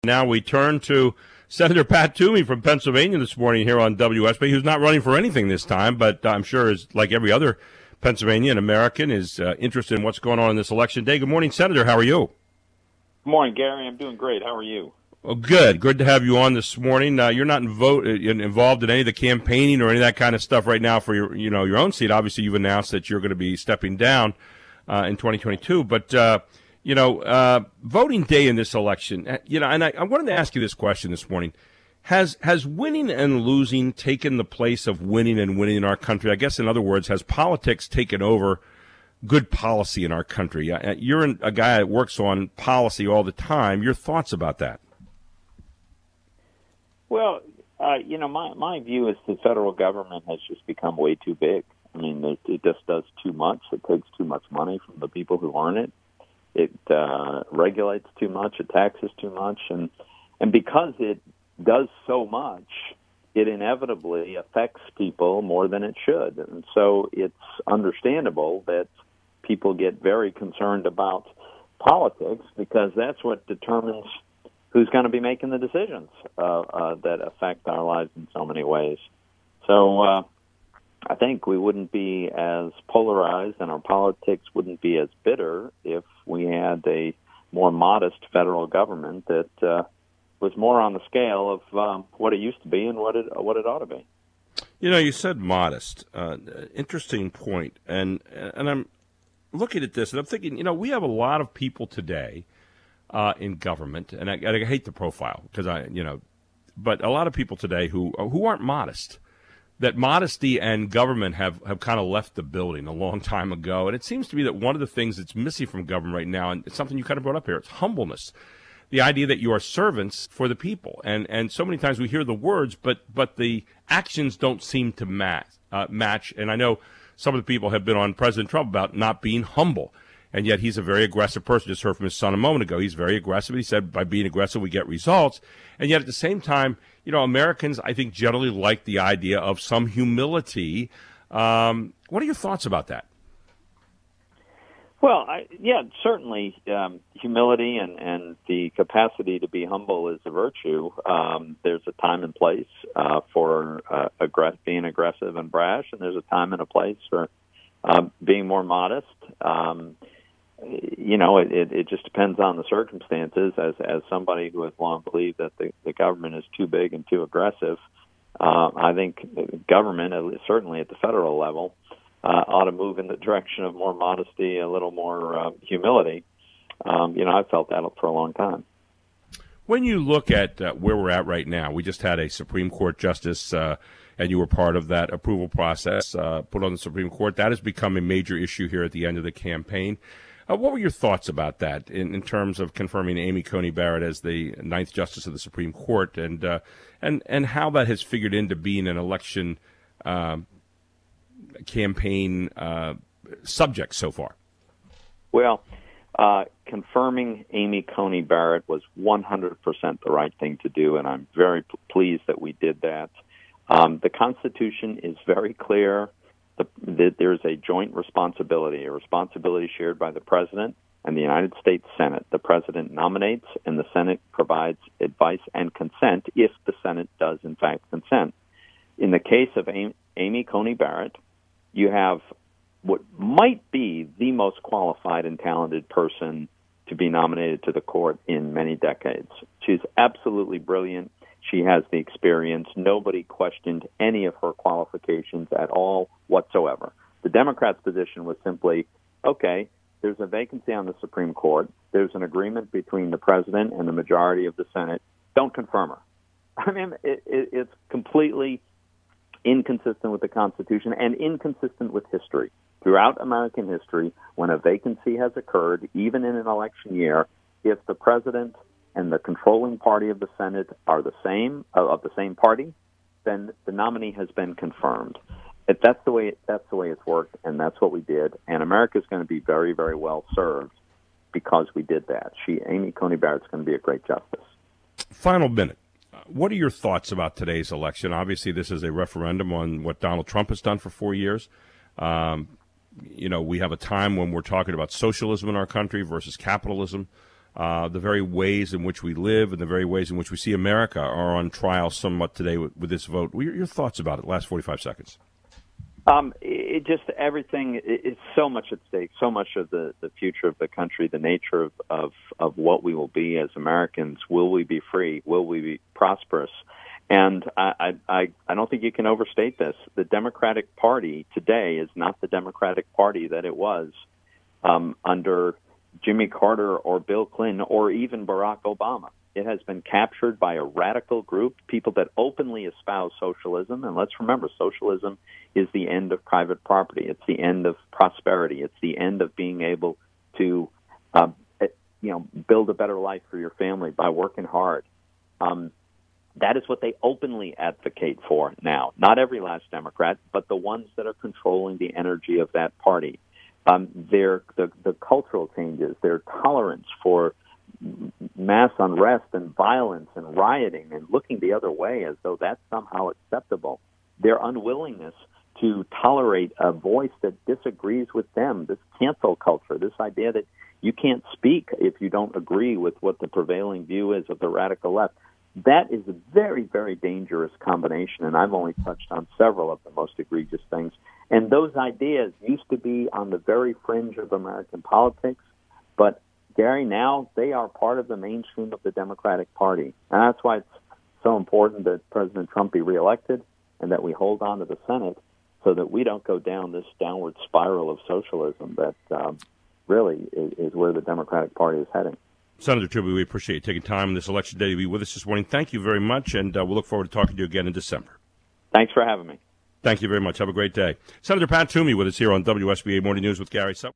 Now we turn to Senator Pat Toomey from Pennsylvania this morning here on WSBA, who's not running for anything this time, but I'm sure is like every other Pennsylvanian American is interested in what's going on in this election day. Good morning, Senator. How are you? Good morning, Gary. I'm doing great. How are you? Well, good. Good to have you on this morning. You're not involved in any of the campaigning or any of that kind of stuff right now for your own seat. Obviously, you've announced that you're going to be stepping down in 2022. But voting day in this election, and I wanted to ask you this question this morning: Has winning and losing taken the place of winning and winning in our country? I guess, in other words, has politics taken over good policy in our country? You're a guy that works on policy all the time. Your thoughts about that? Well, my view is the federal government has just become way too big. I mean, it just does too much. It takes too much money from the people who earn it. It regulates too much. It taxes too much. And because it does so much, it inevitably affects people more than it should. And so it's understandable that people get very concerned about politics because that's what determines who's going to be making the decisions that affect our lives in so many ways. So I think we wouldn't be as polarized and our politics wouldn't be as bitter if we had a more modest federal government that was more on the scale of what it used to be and what it ought to be. You said modest. Interesting point. And I'm looking at this and I'm thinking, we have a lot of people today in government, and I hate the profile because but a lot of people today who aren't modest. That modesty and government have kind of left the building a long time ago, and it seems to be that one of the things that's missing from government right now, and it's something you kind of brought up here, it's humbleness. The idea that you are servants for the people, and so many times we hear the words, but the actions don't seem to match. And I know some of the people have been on President Trump about not being humble. And yet he's a very aggressive person. Just heard from his son a moment ago. He's very aggressive. He said by being aggressive we get results. And yet at the same time, Americans, I think, generally like the idea of some humility. What are your thoughts about that? Well, certainly humility and the capacity to be humble is a virtue. There's a time and place for being aggressive and brash, and there's a time and a place for being more modest. It just depends on the circumstances. As somebody who has long believed that the government is too big and too aggressive, I think government, certainly at the federal level, ought to move in the direction of more modesty, a little more humility. I've felt that for a long time. When you look at where we're at right now, we just had a Supreme Court justice, and you were part of that approval process, put on the Supreme Court. That has become a major issue here at the end of the campaign. What were your thoughts about that in terms of confirming Amy Coney Barrett as the ninth justice of the Supreme Court, and how that has figured into being an election campaign subject so far? Well, confirming Amy Coney Barrett was 100% the right thing to do, and I'm very pleased that we did that. The Constitution is very clear that there's a joint responsibility, a responsibility shared by the President and the United States Senate. The President nominates, and the Senate provides advice and consent if the Senate does, in fact, consent. In the case of Amy Coney Barrett, you have what might be the most qualified and talented person to be nominated to the court in many decades. She's absolutely brilliant. She has the experience. Nobody questioned any of her qualifications at all whatsoever. The Democrats' position was simply, okay, there's a vacancy on the Supreme Court. There's an agreement between the President and the majority of the Senate. Don't confirm her. I mean, it's completely inconsistent with the Constitution and inconsistent with history. Throughout American history, when a vacancy has occurred, even in an election year, if the President and the controlling party of the Senate are the same, of the same party, then the nominee has been confirmed. That's the way it's worked, and that's what we did. And America's going to be very, very well served because we did that. Amy Coney Barrett's going to be a great justice. Final minute. What are your thoughts about today's election? Obviously, this is a referendum on what Donald Trump has done for 4 years. We have a time when we're talking about socialism in our country versus capitalism. The very ways in which we live and the very ways in which we see America are on trial somewhat today with this vote. Your thoughts about it? Last 45 seconds. It just everything. It's so much at stake. So much of the future of the country, the nature of what we will be as Americans. Will we be free? Will we be prosperous? And I don't think you can overstate this. The Democratic Party today is not the Democratic Party that it was under Jimmy Carter or Bill Clinton or even Barack Obama. It has been captured by a radical group, people that openly espouse socialism. And let's remember, socialism is the end of private property. It's the end of prosperity. It's the end of being able to, build a better life for your family by working hard. That is what they openly advocate for now. Not every last Democrat, but the ones that are controlling the energy of that party. The cultural changes, their tolerance for mass unrest and violence and rioting and looking the other way as though that's somehow acceptable. Their unwillingness to tolerate a voice that disagrees with them, this cancel culture, this idea that you can't speak if you don't agree with what the prevailing view is of the radical left. That is a very, very dangerous combination, and I've only touched on several of the most egregious things. And those ideas used to be on the very fringe of American politics, but Gary, now they are part of the mainstream of the Democratic Party. And that's why it's so important that President Trump be reelected and that we hold on to the Senate so that we don't go down this downward spiral of socialism that really is where the Democratic Party is heading. Senator Toomey, we appreciate you taking time on this election day to be with us this morning. Thank you very much, and we'll look forward to talking to you again in December. Thanks for having me. Thank you very much. Have a great day. Senator Pat Toomey with us here on WSBA Morning News with Gary Sutton.